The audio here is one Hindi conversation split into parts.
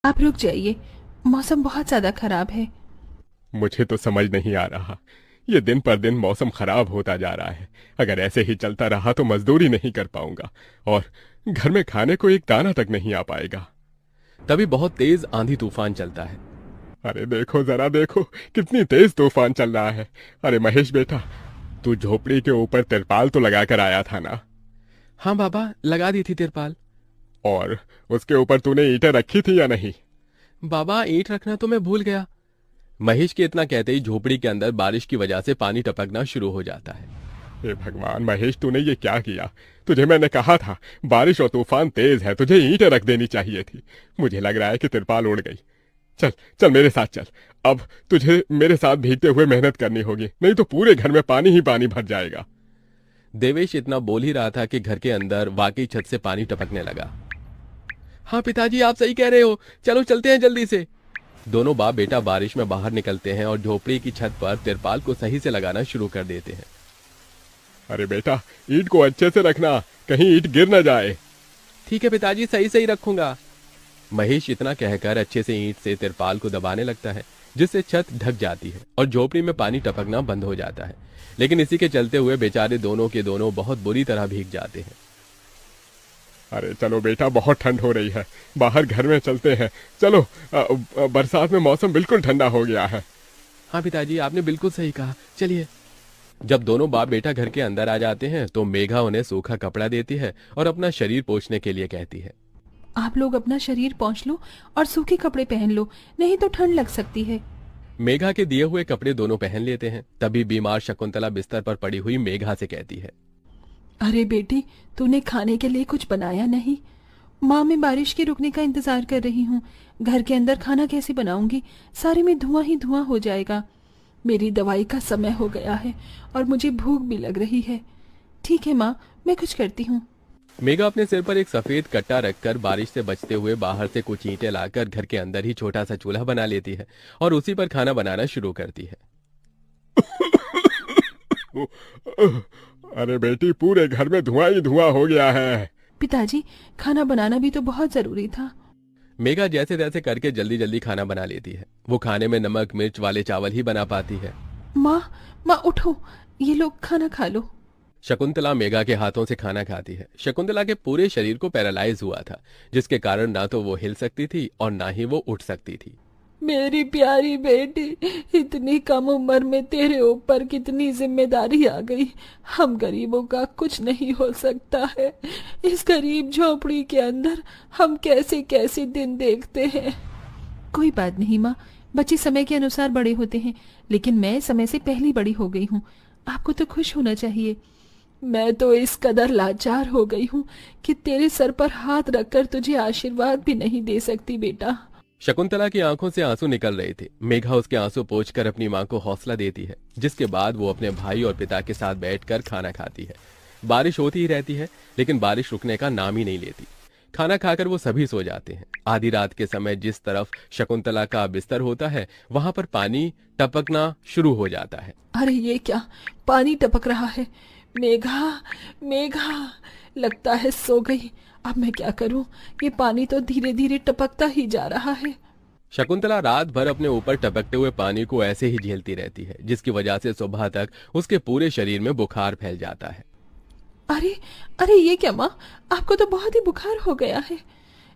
आप रुक जाइए, मौसम बहुत ज्यादा खराब है। मुझे तो समझ नहीं आ रहा। ये दिन पर दिन मौसम खराब होता जा रहा है। अगर ऐसे ही चलता रहा तो मजदूरी नहीं कर पाऊंगा और घर में खाने को एक दाना तक नहीं आ पाएगा। तभी बहुत तेज आंधी तूफान चलता है। अरे देखो जरा देखो, कितनी तेज तूफान चल रहा है। अरे महेश बेटा, तू झोपड़ी के ऊपर तिरपाल तो लगा कर आया था ना? हाँ बाबा, लगा दी थी तिरपाल। और उसके ऊपर तूने ईंटें रखी थी या नहीं? बाबा, ईंट रखना तो मैं भूल गया। महेश के इतना कहते ही झोपड़ी के अंदर बारिश की वजह से पानी टपकना शुरू हो जाता है। हे भगवान महेश, तूने ये क्या किया? तुझे मैंने कहा था बारिश और तूफान तेज है, तुझे ईंटें रख देनी चाहिए थी। मुझे लग रहा है कि तिरपाल उड़ गई। चल चल मेरे साथ चल। अब तुझे मेरे साथ भीगते हुए मेहनत करनी होगी, नहीं तो पूरे घर में पानी ही पानी भर जाएगा। देवेश इतना बोल ही रहा था कि घर के अंदर वाकई छत से पानी टपकने लगा। हाँ पिताजी, आप सही कह रहे हो, चलो चलते हैं जल्दी से। दोनों बाप बेटा बारिश में बाहर निकलते हैं और झोपड़ी की छत पर तिरपाल को सही से लगाना शुरू कर देते हैं। अरे बेटा, ईंट को अच्छे से रखना, कहीं ईंट गिर न जाए। ठीक है पिताजी, सही सही रखूंगा। महेश इतना कहकर अच्छे से ईंट से तिरपाल को दबाने लगता है, जिससे छत ढक जाती है और झोपड़ी में पानी टपकना बंद हो जाता है। लेकिन इसी के चलते हुए बेचारे दोनों के दोनों बहुत बुरी तरह भीग जाते हैं। अरे चलो बेटा, बहुत ठंड हो रही है, बाहर घर में चलते हैं। चलो, बरसात में मौसम बिल्कुल ठंडा हो गया है। हाँ पिताजी, आपने बिल्कुल सही कहा, चलिए। जब दोनों बाप बेटा घर के अंदर आ जाते हैं तो मेघा उन्हें सूखा कपड़ा देती है और अपना शरीर पोंछने के लिए कहती है। आप लोग अपना शरीर पोंछ लो और सूखे कपड़े पहन लो, नहीं तो ठंड लग सकती है। मेघा के दिए हुए कपड़े दोनों पहन लेते हैं। तभी बीमार शकुंतला बिस्तर पर पड़ी हुई मेघा से कहती है। अरे बेटी, तूने खाने के लिए कुछ बनाया नहीं? माँ, मैं बारिश के रुकने का इंतजार कर रही हूँ। घर के अंदर खाना कैसे बनाऊंगी? सारे में धुआं ही धुआं हो जाएगा। मेरी दवाई का समय हो गया है और मुझे भूख भी लग रही है। ठीक है माँ, मैं कुछ करती हूँ। मेघा अपने सिर पर एक सफेद कट्टा रखकर बारिश से बचते हुए बाहर से कुछ ईंटें लाकर घर के अंदर ही छोटा सा चूल्हा बना लेती है और उसी पर खाना बनाना शुरू करती है। अरे बेटी, पूरे घर में धुआं ही धुआं हो गया है। पिताजी, खाना बनाना भी तो बहुत जरूरी था। मेघा जैसे तैसे करके जल्दी जल्दी खाना बना लेती है। वो खाने में नमक मिर्च वाले चावल ही बना पाती है। माँ, माँ उठो, ये लोग खाना खा लो। शकुंतला मेघा के हाथों से खाना खाती है। शकुंतला के पूरे शरीर को पैरालाइज हुआ था, जिसके कारण ना तो वो हिल सकती थी और ना ही वो उठ सकती थी। मेरी प्यारी बेटी, इतनी कम उम्र में तेरे ऊपर कितनी जिम्मेदारी आ गई। हम गरीबों का कुछ नहीं हो सकता है। इस गरीब झोपड़ी के अंदर हम कैसे कैसे दिन देखते हैं। कोई बात नहीं माँ, बच्चे समय के अनुसार बड़े होते हैं, लेकिन मैं समय से पहले बड़ी हो गई हूँ। आपको तो खुश होना चाहिए। मैं तो इस कदर लाचार हो गई हूँ कि तेरे सर पर हाथ रखकर तुझे आशीर्वाद भी नहीं दे सकती बेटा। शकुंतला की आंखों से आंसू निकल रहे थे। मेघा उसके आंसू पोंछकर अपनी मां को हौसला देती है, जिसके बाद वो अपने भाई और पिता के साथ बैठकर खाना खाती है। बारिश होती ही रहती है, लेकिन बारिश रुकने का नाम ही नहीं लेती। खाना खाकर वो सभी सो जाते हैं। आधी रात के समय जिस तरफ शकुंतला का बिस्तर होता है, वहां पर पानी टपकना शुरू हो जाता है। अरे ये क्या, पानी टपक रहा है। मेघा, मेघा, लगता है सो गई। अब मैं क्या करूं? ये पानी तो धीरे धीरे टपकता ही जा रहा है। शकुंतला रात भर अपने ऊपर टपकते हुए पानी को ऐसे ही झेलती रहती है, जिसकी वजह से सुबह तक उसके पूरे शरीर में बुखार फैल जाता है। अरे अरे, ये क्या माँ, आपको तो बहुत ही बुखार हो गया है।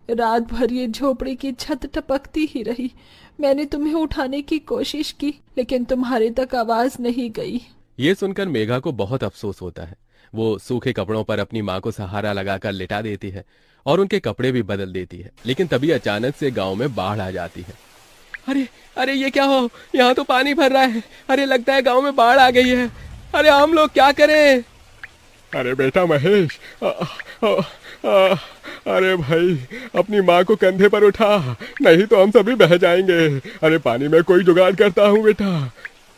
रात भर ये झोपड़ी की छत टपकती ही रही। मैंने तुम्हें उठाने की कोशिश की, लेकिन तुम्हारे तक आवाज नहीं गई। ये सुनकर मेघा को बहुत अफसोस होता है। वो सूखे कपड़ों पर अपनी मां को सहारा लगाकर लिटा देती है और उनके कपड़े भी बदल देती है। लेकिन तभी अचानक से गांव में बाढ़ आ जाती है। अरे अरे, ये क्या हो, यहाँ तो पानी भर रहा है। अरे लगता है गांव में बाढ़ आ गई है। अरे हम लोग क्या करें? अरे बेटा महेश, अरे भाई, अपनी माँ को कंधे पर उठा, नहीं तो हम सभी बह जाएंगे। अरे पानी में कोई जुगाड़ करता हूँ बेटा।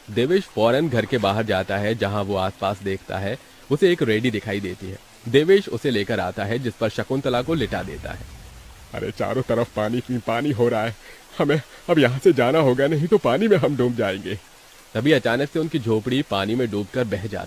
देवेश फौरन घर के बाहर जाता है। जहां वो आसपास देखता है, उसे एक रेडी दिखाई देती है। देवेश उसे लेकर आता है, जिस पर शकुंतला को लिटा देता है। अरे चारों तरफ पानी ही पानी हो रहा है, हमें अब यहाँ से जाना होगा, नहीं तो पानी में हम डूब जाएंगे। तभी अचानक से उनकी झोपड़ी पानी में डूबकर बह जाती है।